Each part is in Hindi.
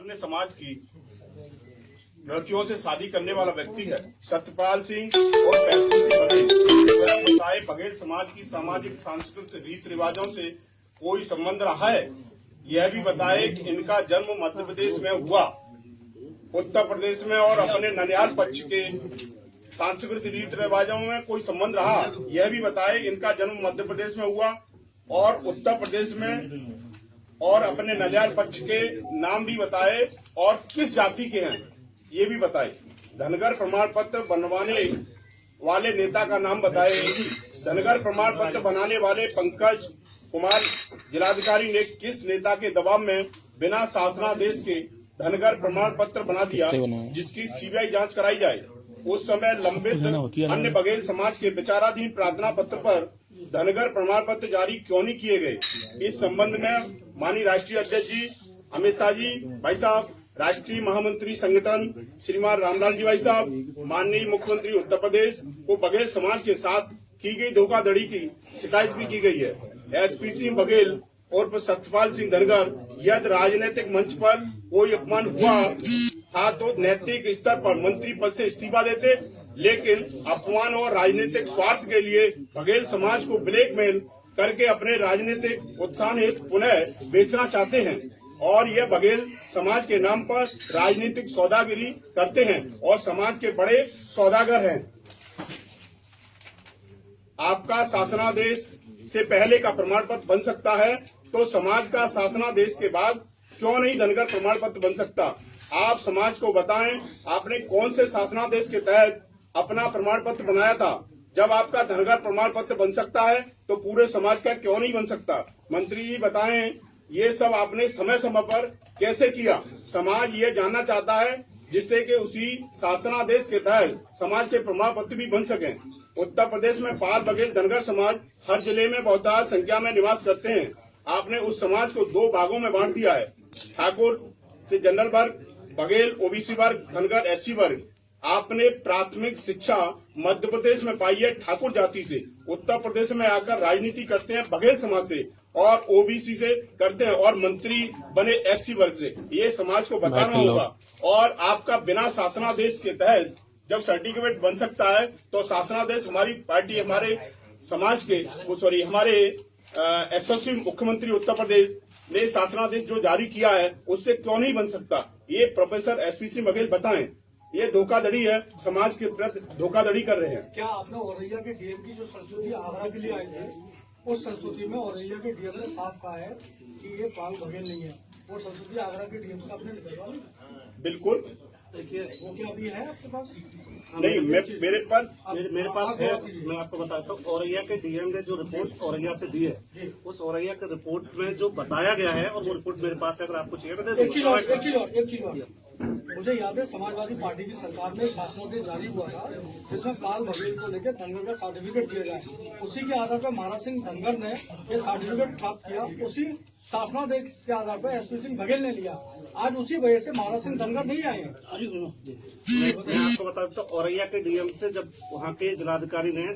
अपने समाज की लड़कियों से शादी करने वाला व्यक्ति है सत्यपाल सिंह और पैसू सिंह बघेल। बताए बघेल समाज की सामाजिक सांस्कृतिक रीत रिवाजों से कोई संबंध रहा है। यह भी बताए कि इनका जन्म मध्य प्रदेश में हुआ, उत्तर प्रदेश में और अपने ननिहाल पक्ष के सांस्कृतिक रीत रिवाजों में कोई संबंध रहा। यह भी बताए इनका जन्म मध्य प्रदेश में हुआ और उत्तर प्रदेश में और अपने ननिहाल पक्ष के नाम भी बताए और किस जाति के हैं ये भी बताए। धनगर प्रमाण पत्र बनवाने वाले नेता का नाम बताए। धनगर प्रमाण पत्र बनाने वाले पंकज कुमार जिलाधिकारी ने किस नेता के दबाव में बिना शासनादेश के धनगर प्रमाण पत्र बना दिया जिसकी सीबीआई जांच कराई जाए। उस समय लंबित अन्य बघेल समाज के विचाराधीन प्रार्थना पत्र पर धनगर प्रमाण पत्र जारी क्यों नहीं किए गए। इस संबंध में माननीय राष्ट्रीय अध्यक्ष जी अमित शाह जी भाई साहब, राष्ट्रीय महामंत्री संगठन श्रीमान रामलाल जी भाई साहब, माननीय मुख्यमंत्री उत्तर प्रदेश को बघेल समाज के साथ की गई धोखाधड़ी की शिकायत भी की गई है। एसपीसी बघेल और सत्यपाल सिंह धनगर यदि राजनीतिक मंच पर कोई अपमान हुआ था तो नैतिक स्तर पर मंत्री पद से इस्तीफा देते, लेकिन अपमान और राजनीतिक स्वार्थ के लिए बघेल समाज को ब्लैकमेल करके अपने राजनीतिक उत्थान हेतु पुनः बेचना चाहते हैं और यह बघेल समाज के नाम पर राजनीतिक सौदागिरी करते हैं और समाज के बड़े सौदागर हैं। आपका शासनादेश से पहले का प्रमाण पत्र बन सकता है तो समाज का शासनादेश के बाद क्यों नहीं धनगर प्रमाण पत्र बन सकता। आप समाज को बताएं आपने कौन से शासनादेश के तहत अपना प्रमाण पत्र बनाया था। जब आपका धनगर प्रमाण पत्र बन सकता है तो पूरे समाज का क्यों नहीं बन सकता। मंत्री जी बताएं ये सब आपने समय समय पर कैसे किया। समाज ये जानना चाहता है जिससे कि उसी शासनादेश के तहत समाज के प्रमाण पत्र भी बन सकें। उत्तर प्रदेश में पाल बघेल धनगर समाज हर जिले में बहुतायत संख्या में निवास करते हैं। आपने उस समाज को दो भागों में बांट दिया है, ठाकुर से जनरल वर्ग, बघेल ओबीसी वर्ग, धनगर एससी वर्ग। आपने प्राथमिक शिक्षा मध्य प्रदेश में पाई है ठाकुर जाति से, उत्तर प्रदेश में आकर राजनीति करते हैं बघेल समाज से और ओबीसी से करते हैं और मंत्री बने एससी वर्ग से। ये समाज को बताना होगा। और आपका बिना शासनादेश के तहत जब सर्टिफिकेट बन सकता है तो शासनादेश हमारी पार्टी हमारे समाज के हमारे एसएससी मुख्यमंत्री उत्तर प्रदेश ने शासनादेश जो जारी किया है उससे क्यों नहीं बन सकता। ये प्रोफेसर एसपीसी बघेल बताएं। ये धोखाधड़ी है, समाज के प्रति धोखाधड़ी कर रहे हैं। क्या आपने औरैया के डीएम की जो संस्तुति आगरा के लिए आए थे उस संस्तुति में औरैया के डीएम ने साफ कहा है कि ये पाल बघेल नहीं है। वो संस्तुति आगरा के डीएम से आपने निकलवा ली? बिल्कुल। देखिए वो क्या अभी है आपके पास? नहीं, मेरे पास है। मैं आपको बताता हूँ। औरैया के डीएम ने जो रिपोर्ट औरैया से दी है उस औरैया के रिपोर्ट में जो बताया गया है और वो रिपोर्ट मेरे पास है, अगर आपको चाहिए। एक चीज और मुझे याद है समाजवादी पार्टी की सरकार में शासनादेश जारी हुआ था जिसमें पाल बघेल को लेकर धनगर का सर्टिफिकेट दिया जाए। उसी के आधार पर महाराज सिंह धनगर ने ये सर्टिफिकेट प्राप्त किया। उसी शासनादेश के आधार पर एसपी सिंह बघेल ने लिया। आज उसी वजह से महाराज सिंह धनगर नहीं आए। मैं आपको बता देता हूँ औरैया के डीएम से जब वहाँ के जिलाधिकारी ने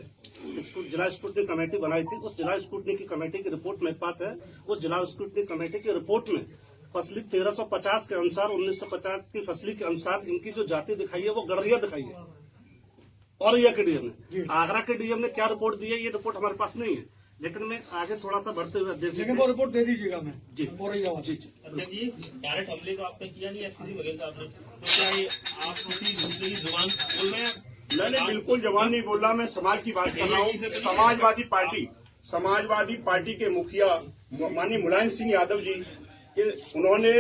जिला स्क्रूटनी कमेटी बनाई थी, उस जिला स्क्रूटनी की कमेटी की रिपोर्ट मेरे पास है। उस जिला स्क्रूटनी कमेटी की रिपोर्ट में फसली 1350 के अनुसार 1950 की फसली के अनुसार इनकी जो जाति दिखाई है वो गड़रिया दिखाई है। औरैया के डीएम ने, आगरा के डीएम ने क्या रिपोर्ट दी है ये रिपोर्ट हमारे पास नहीं है, लेकिन मैं आगे थोड़ा सा बढ़ते हुए लेकिन वो रिपोर्ट दे दीजिएगा। मैं जी औरैया जी डायरेक्ट हमले को आपने किया नहीं एसपी बघेल साहब ने, तो क्या ये आप उसकी जुबान बोल रहे हैं? मैंने बिल्कुल जवान नहीं बोल रहा, मैं समाज की बात कर रहा हूँ। समाजवादी पार्टी के मुखिया माननीय मुलायम सिंह यादव जी उन्होंने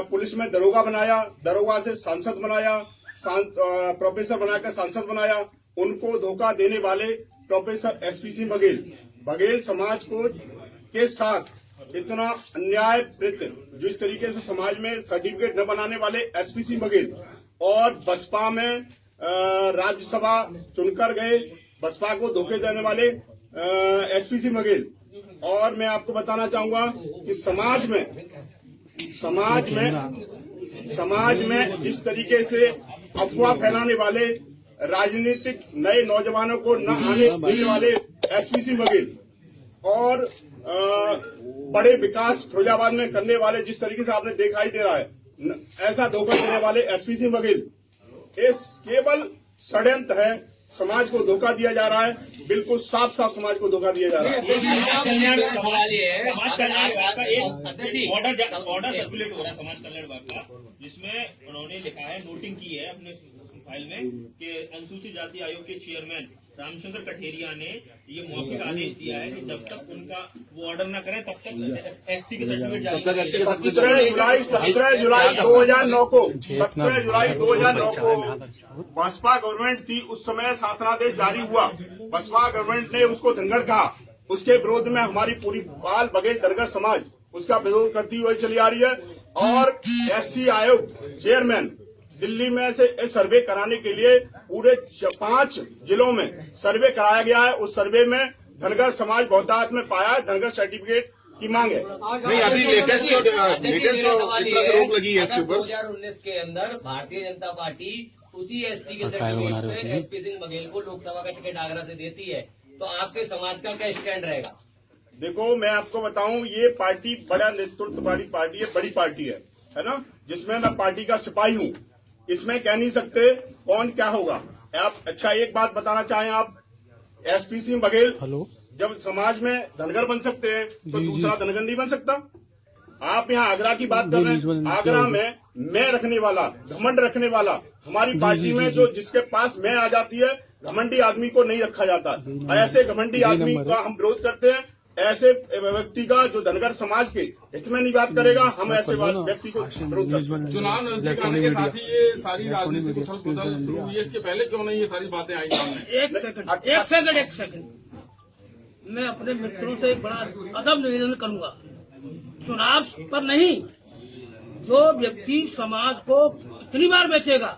पुलिस में दरोगा बनाया, दरोगा से सांसद बनाया, प्रोफेसर बनाकर सांसद बनाया। उनको धोखा देने वाले प्रोफेसर एसपीसी बघेल समाज को के साथ इतना अन्याय जिस तरीके से समाज में सर्टिफिकेट न बनाने वाले एसपीसी बघेल और बसपा में राज्यसभा चुनकर गए बसपा को धोखे देने वाले एसपीसी बघेल। और मैं आपको बताना चाहूंगा कि समाज में जिस तरीके से अफवाह फैलाने वाले राजनीतिक नए नौजवानों को न आने देने वाले एसपीसी बघेल और बड़े विकास फिरोजाबाद में करने वाले जिस तरीके से आपने दिखाई दे रहा है ऐसा धोखा देने वाले एसपी सिंह बघेल, इस केवल षड्यंत्र है। समाज को धोखा दिया जा रहा है, बिल्कुल साफ साफ समाज को धोखा दिया जा रहा है। समाज कल्याण विभाग का एक ऑर्डर सर्कुलेट हो रहा है समाज कल्याण विभाग का, जिसमें उन्होंने लिखा है, नोटिंग की है अपने फाइल में कि अनुसूचित जाति आयोग के चेयरमैन रामचंद्र कठेरिया ने ये मौखिक आदेश दिया है कि जब तक उनका वो ऑर्डर न करें तब तक एससी के सर्टिफिकेट जारी 17 जुलाई 2009 को बसपा गवर्नमेंट थी, उस समय शासनादेश जारी हुआ। बसपा गवर्नमेंट ने उसको धनगढ़ कहा, उसके विरोध में हमारी पूरी पाल बघेल धनगर समाज उसका विरोध करती हुई चली आ रही है। और एससी आयोग चेयरमैन दिल्ली में से इस सर्वे कराने के लिए पूरे 5 जिलों में सर्वे कराया गया है। उस सर्वे में धनगर समाज बहुतायत में पाया है, धनगर सर्टिफिकेट की मांग है। नहीं, अभी लेटेस्ट रोक लगी है इसके ऊपर। 2019 के अंदर भारतीय जनता पार्टी उसी एससी के सर्टिफिकेट में एसपी सिंह बघेल को लोकसभा का टिकट आगरा से देती है, तो आपके समाज का क्या स्टैंड रहेगा? देखो, मैं आपको बताऊं, ये पार्टी बड़ा नेतृत्व वाली पार्टी है, बड़ी पार्टी है ना, जिसमें मैं पार्टी का सिपाही हूं। इसमें कह नहीं सकते कौन क्या होगा। आप अच्छा एक बात बताना चाहें, आप एसपी सिंह बघेल जब समाज में धनगर बन सकते हैं तो दूसरा धनगर नहीं बन सकता। आप यहाँ आगरा की बात कर रहे हैं, आगरा में मैं रखने वाला, घमंड रखने वाला, हमारी पार्टी में जो जिसके पास मैं आ जाती है, घमंडी आदमी को नहीं रखा जाता। ऐसे घमंडी आदमी का हम विरोध करते हैं। ऐसे व्यक्ति का जो धनगर समाज के हित में नहीं बात करेगा, हम ऐसे व्यक्ति को विरोध करते हैं। चुनाव नजदीक आने के साथ ही ये सारी राजनीतिक उथल पुथल शुरू हुई है, इसके पहले क्यों नहीं ये सारी बातें आई सामने? एक सेकंड मैं अपने मित्रों से एक बड़ा अदब निवेदन करूंगा। चुनाव पर नहीं, जो व्यक्ति समाज को कितनी बार बेचेगा,